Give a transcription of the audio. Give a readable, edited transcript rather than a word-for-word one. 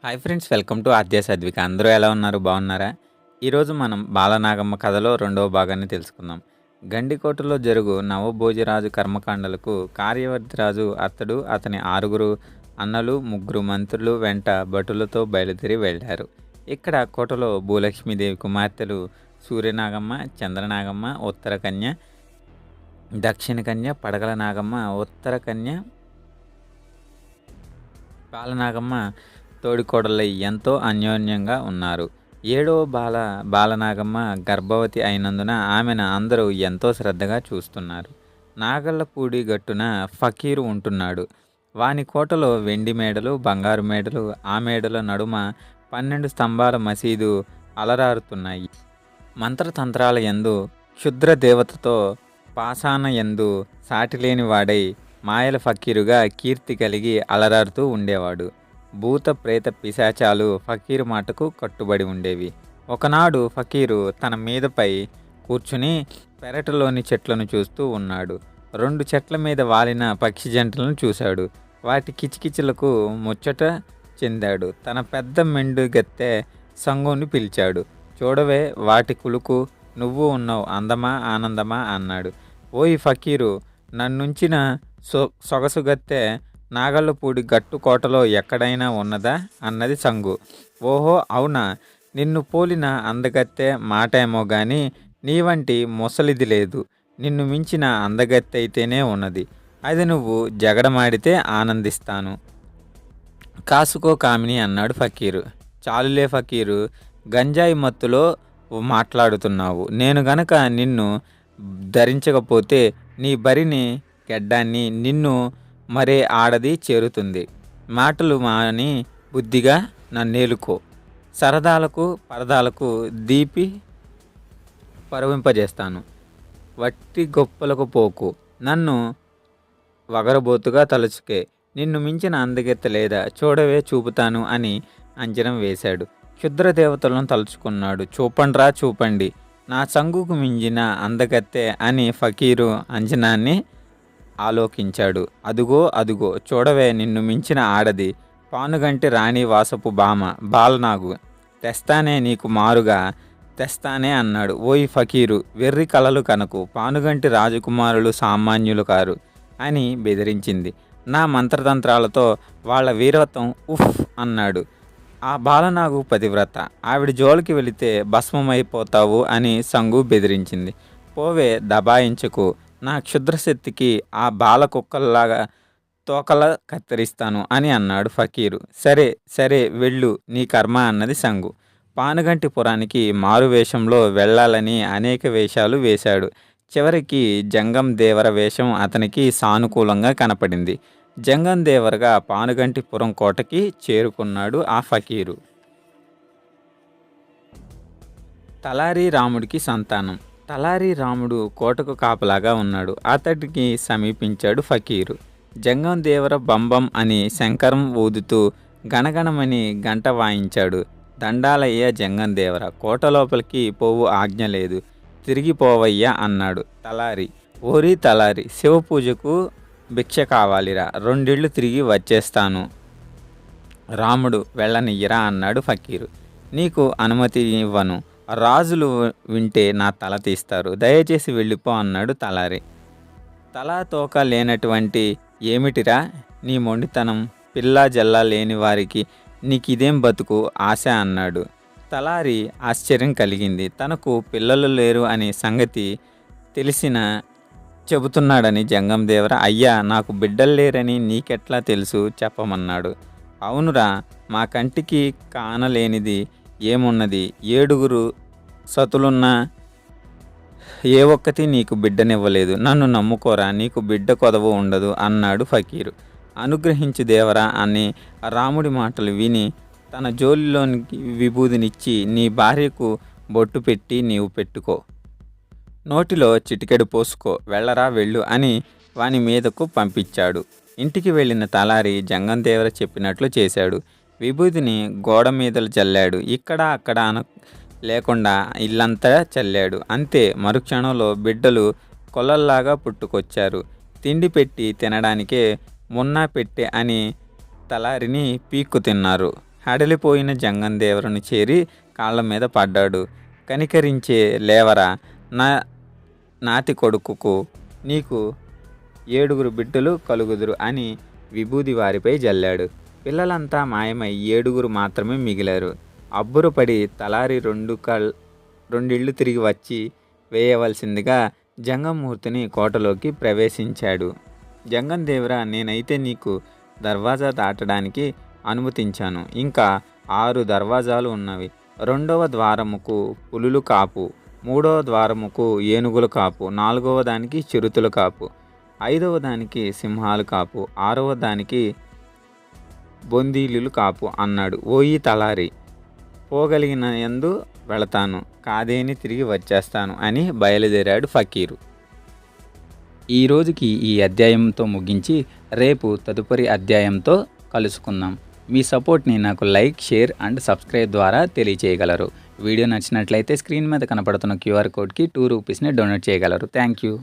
Hi friends, welcome to ఆద్య సాధ్విక. అందరూ ఎలా ఉన్నారు? బాగున్నారా? ఈరోజు మనం బాలనాగమ్మ కథలో రెండవ భాగాన్ని తెలుసుకుందాం. గండికోటలో జరుగు నవభోజరాజు కర్మకాండలకు కార్యవర్ధిరాజు అతడు అతని 6 అన్నలు 3 మంత్రులు వెంట భటులతో బయలుదేరి వెళ్ళారు. ఇక్కడ కోటలో భూలక్ష్మీదేవి కుమార్తెలు సూర్యనాగమ్మ, చంద్రనాగమ్మ, ఉత్తర కన్య, దక్షిణ కన్య, పడగల నాగమ్మ, ఉత్తర కన్య, బాలనాగమ్మ తోడికోడలై ఎంతో అన్యోన్యంగా ఉన్నారు. 7వ బాలనాగమ్మ గర్భవతి అయినందున ఆమెను అందరూ ఎంతో శ్రద్ధగా చూస్తున్నారు. నాగళ్ళపూడి గట్టున ఫకీరు ఉంటున్నాడు. వాని కోటలో వెండి మేడలు, బంగారు మేడలు, ఆ మేడల నడుమ 12 స్తంభాల మసీదు అలరారుతున్నాయి. మంత్రతంత్రాల యందు క్షుద్ర దేవతతో పాషాణ యందు సాటిలేని వాడై మాయల ఫకీరుగా కీర్తి కలిగి అలరారుతూ ఉండేవాడు. భూత ప్రేత పిశాచాలు ఫకీరు మాటకు కట్టుబడి ఉండేవి. ఒకనాడు ఫకీరు తన మీదపై కూర్చుని పెరటలోని చెట్లను చూస్తూ ఉన్నాడు. 2 చెట్ల మీద వాలిన పక్షి జంటలను చూశాడు. వాటి కిచకిచలకు ముచ్చట చెందాడు. తన పెద్ద మెండు గత్తె సంగుని పిలిచాడు. చూడవే, వాటి కులుకు నువ్వు ఉన్నావు, అందమా ఆనందమా అన్నాడు. ఓయ్ ఫకీరు, నన్నుంచిన సొగసుగత్తె నాగళ్ళపూడి గట్టు కోటలో ఎక్కడైనా ఉన్నదా అన్నది సంగు. ఓహో అవునా, నిన్ను పోలిన అందగత్తె మాటేమో గాని నీ వంటి ముసలిది లేదు. నిన్ను మించిన అందగత్తె అయితేనే ఉన్నది. అది నువ్వు జగడమాడితే ఆనందిస్తాను. కాసుకో కామిని అన్నాడు ఫకీరు. చాలులే ఫకీరు, గంజాయి మత్తులో మాట్లాడుతున్నావు. నేను గనక నిన్ను ధరించకపోతే నీ బరిని గెడ్డాన్ని నిన్ను మరే ఆడది చేరుతుంది. మాటలు మాని బుద్ధిగా నన్నేలుకో. సరదాలకు పరదాలకు దీపి పరవింపజేస్తాను. వట్టి గొప్పలకు పోకు. నన్ను వగరబోతుగా తలుచుకే. నిన్ను మించిన అందగెత్త లేదా? చూడవే చూపుతాను అని అంజనం వేశాడు. క్షుద్ర దేవతలను తలుచుకున్నాడు. చూపండ్రా చూపండి, నా సంగుకు మించిన అందగత్తె అని ఫకీరు అంజనాన్ని ఆలోకించాడు. అదుగో అదుగో, చూడవే, నిన్ను మించిన ఆడది, పానుగంటి రాణి వాసపు బామ, బాలనాగు. తెస్తానే నీకు మారుగా తెస్తానే అన్నాడు. ఓయ్ ఫకీరు, వెర్రి కలలు కనకు. పానుగంటి రాజకుమారులు సామాన్యులు కారు అని బెదిరించింది. నా మంత్రతంత్రాలతో వాళ్ళ వీరత్వం ఉఫ్ అన్నాడు. ఆ బాలనాగు పతివ్రత, ఆవిడ జోలికి వెళితే భస్మమైపోతావు అని సంగు బెదిరించింది. పోవే, దబాయించకు. నా క్షుద్రశక్తికి ఆ బాల కుక్కల్లాగా తోకల కత్తిరిస్తాను అని అన్నాడు ఫకీరు. సరే సరే వెళ్ళు, నీ కర్మ అన్నది సంగు. పానుగంటి పురానికి మారు వేషంలో వెళ్ళాలని అనేక వేషాలు వేశాడు. చివరికి జంగం దేవర వేషం అతనికి సానుకూలంగా కనపడింది. జంగం దేవరగా పానుగంటి పురం కోటకి చేరుకున్నాడు ఆ ఫకీరు. తలారి రాముడికి సంతానం. తలారి రాముడు కోటకు కాపలాగా ఉన్నాడు. అతడికి సమీపించాడు ఫకీరు. జంగం దేవర బంబం అని శంకరం ఊదుతూ గణగణమని గంట వాయించాడు. దండాలయ్య జంగం దేవర, కోట లోపలికి పోవు ఆజ్ఞ లేదు, తిరిగిపోవయ్యా అన్నాడు తలారి. ఓరి తలారి, శివ పూజకు భిక్ష కావాలిరా, 2 ఇళ్ళు తిరిగి వచ్చేస్తాను. రాముడు వెళ్ళనియ్యరా అన్నాడు ఫకీరు. నీకు అనుమతి ఇవ్వను. రాజులు వింటే నా తల తీస్తారు. దయచేసి వెళ్ళిపో అన్నాడు తలారి. తలా తోక లేనటువంటి ఏమిటిరా నీ మొండితనం? పిల్లా జల్లా లేని వారికి నీకిదేం బతుకు ఆశ అన్నాడు. తలారి ఆశ్చర్యం కలిగింది. తనకు పిల్లలు లేరు అనే సంగతి తెలిసిన చెబుతున్నాడని జంగం దేవర, అయ్యా, నాకు బిడ్డలు లేరని నీకెట్లా తెలుసు చెప్పమన్నాడు. అవునురా, మా కంటికి కానలేనిది ఏమున్నది? 7 సతులున్నా ఏ ఒక్కటి నీకు బిడ్డనివ్వలేదు. నన్ను నమ్ముకోరా, నీకు బిడ్డ కొదవ ఉండదు అన్నాడు ఫకీరు. అనుగ్రహించు దేవరా అని రాముడి మాటలు విని తన జోలిలోనికి విభూదినిచ్చి, నీ భార్యకు బొట్టు పెట్టి నీవు పెట్టుకో, నోటిలో చిటికెడు పోసుకో, వెళ్ళరా వెళ్ళు అని వాని మీదకు పంపించాడు. ఇంటికి వెళ్ళిన తలారి జంగం దేవర చెప్పినట్లు చేశాడు. విభూతిని గోడ మీద చల్లాడు. ఇక్కడ అక్కడ లేకుండా ఇల్లంతా చల్లాడు. అంతే, మరుక్షణంలో బిడ్డలు కొల్లల్లాగా పుట్టుకొచ్చారు. తిండి పెట్టి తినడానికే మున్నా పెట్టె అని తలారిని పీక్కు తిన్నారు. హడలిపోయిన జంగందేవరను చేరి కాళ్ళ మీద పడ్డాడు. కనికరించే లేవరా నా నాతి కొడుకుకు, నీకు 7 బిడ్డలు కలుగుదురు అని విభూది వారిపై జల్లాడు. పిల్లలంతా మాయమై 7 మాత్రమే మిగిలారు. అబ్బురపడి తలారి రెండిళ్ళు తిరిగి వచ్చి వేయవలసిందిగా జంగమూర్తిని కోటలోకి ప్రవేశించాడు. జంగందేవరా, నేనైతే నీకు దర్వాజా దాటడానికి అనుమతించాను. ఇంకా 6 దర్వాజాలు ఉన్నవి. 2వ ద్వారముకు పులులు కాపు, 3వ ద్వారముకు ఏనుగుల కాపు, 4వ దానికి చిరుతుల కాపు, 5వ దానికి సింహాలు కాపు, 6వ దానికి బొందీలులు కాపు అన్నాడు. ఓయి తలారి, పోగలిగిన యందు వెళతాను, కాదేని తిరిగి వచ్చేస్తాను అని బయలుదేరాడు ఫకీరు. ఈ రోజుకి ఈ అధ్యాయంతో ముగించి రేపు తదుపరి అధ్యాయంతో కలుసుకుందాం. మీ సపోర్ట్ని నాకు లైక్, షేర్ అండ్ సబ్స్క్రైబ్ ద్వారా తెలియచేయగలరు. వీడియో నచ్చినట్లయితే స్క్రీన్ మీద కనపడుతున్న QR కోడ్కి 2 రూపీస్ని డొనేట్ చేయగలరు. Thank you.